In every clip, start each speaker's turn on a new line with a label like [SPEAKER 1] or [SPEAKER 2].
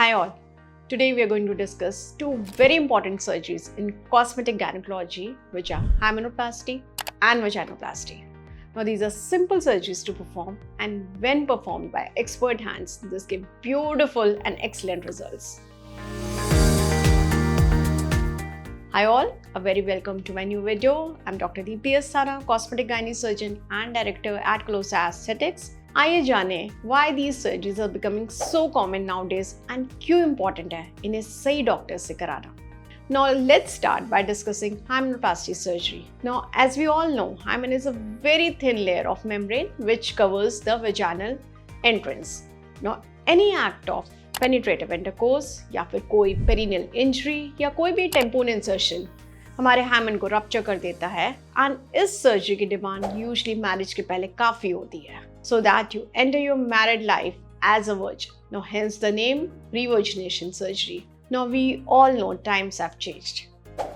[SPEAKER 1] Hi all. Today we are going to discuss two very important surgeries in cosmetic gynecology, which are hymenoplasty and vaginoplasty. Now these are simple surgeries to perform, and when performed by expert hands, this give beautiful and excellent results. Hi all, a very welcome to my new video. I'm Dr. Deepti Asthana, cosmetic gynae surgeon and director at Colossa Aesthetics. आइए जाने why these surgeries are becoming so common nowadays and क्यों important है इन्हें सही doctor से कराना. Now let's start by discussing hymenoplasty surgery. Now as we all know, hymen is a very thin layer of membrane which covers the vaginal entrance. Now any act of penetrative intercourse या फिर कोई perineal injury या कोई भी tampon insertion हमारे hymen को rupture कर देता है and इस surgery की demand usually marriage के पहले काफ़ी होती है. So that you enter your married life as a virgin. Now hence the name revirgination surgery. Now we all know times have changed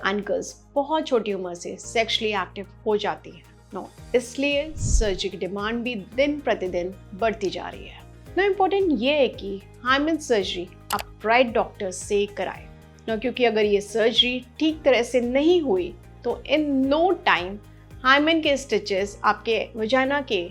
[SPEAKER 1] and girls बहुत छोटी उम्र से sexually active हो जाती है. Now इसलिए सर्जरी की डिमांड भी दिन प्रतिदिन बढ़ती जा रही है. Now important ये है कि hymen सर्जरी आप राइट डॉक्टर से कराएं. Now क्योंकि अगर ये सर्जरी ठीक तरह से नहीं हुई तो in no time hymen के स्टिचेस आपके वजाना के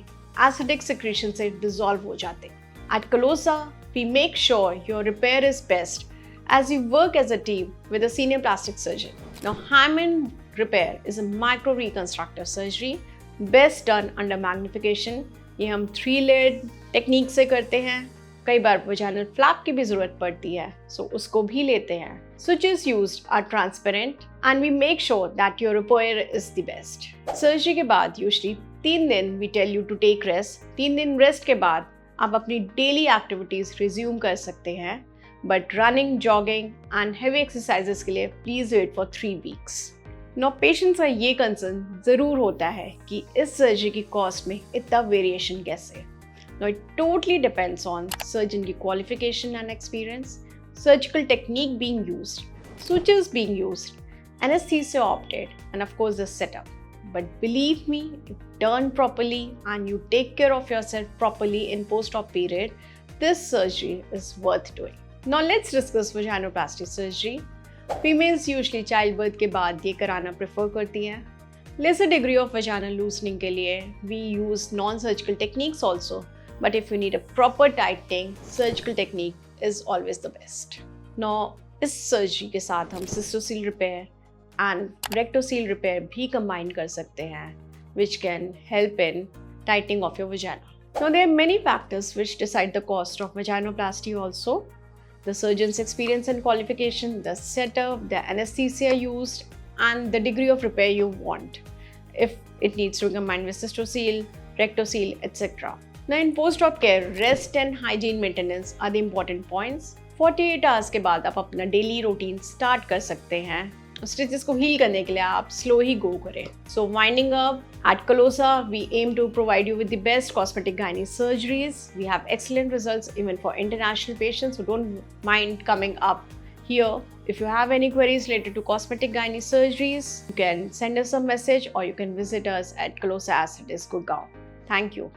[SPEAKER 1] acidic secretion से dissolve हो जाते. At Colossa, we make sure your repair is best as we work as a team with a senior plastic surgeon. Now, hymen repair is a micro reconstructive surgery best done under magnification. ये हम 3-layered technique से करते हैं. कई बार vaginal flap की भी ज़रूरत पड़ती है, so उसको भी लेते हैं. Switches used are transparent and we make sure that your repair is the best. Surgery के बाद usually 3 दिन we tell you to take rest. 3 दिन रेस्ट के बाद आप अपनी डेली एक्टिविटीज़ रिज्यूम कर सकते हैं, but running, jogging and heavy exercises के लिए please wait for 3 weeks. No patients का ये कंसर्न ज़रूर होता है कि इस सर्जरी की कॉस्ट में इतना वेरिएशन कैसे. No it totally depends on surgeon की qualification and experience, surgical technique being used, sutures being used, anesthesia opted, and of course the setup. But believe me, if done properly and you take care of yourself properly in post-op period, this surgery is worth doing. Now let's discuss vaginoplasty surgery. Females usually childbirth के बाद ये कराना prefer करती हैं. Lesser degree of vaginal loosening के लिए we use non-surgical techniques also. But if you need a proper tightening, surgical technique is always the best. Now इस surgery के साथ हम cystocele repair and rectocele repair भी combine कर सकते हैं, which can help in tightening of your vagina. Now there are many factors which decide the cost of vaginoplasty also. The surgeon's experience and qualification, the setup, the anesthesia used, and the degree of repair you want. If it needs to be combined with cystocele, rectocele, etc. Now in post-op care, rest and hygiene maintenance are the important points. 48 hours के बाद आप अपना daily routine start कर सकते हैं. Stitches को heal करने के लिए आप स्लो ही गो करें. So winding up, at Colossa we aim to provide you with the best cosmetic gynae surgeries. We have excellent results even for international patients who don't mind coming up here. If you have any queries related to cosmetic gynae surgeries, you can send us a message or you can visit us at Colossa Aesthetics, Gurgaon. Thank you.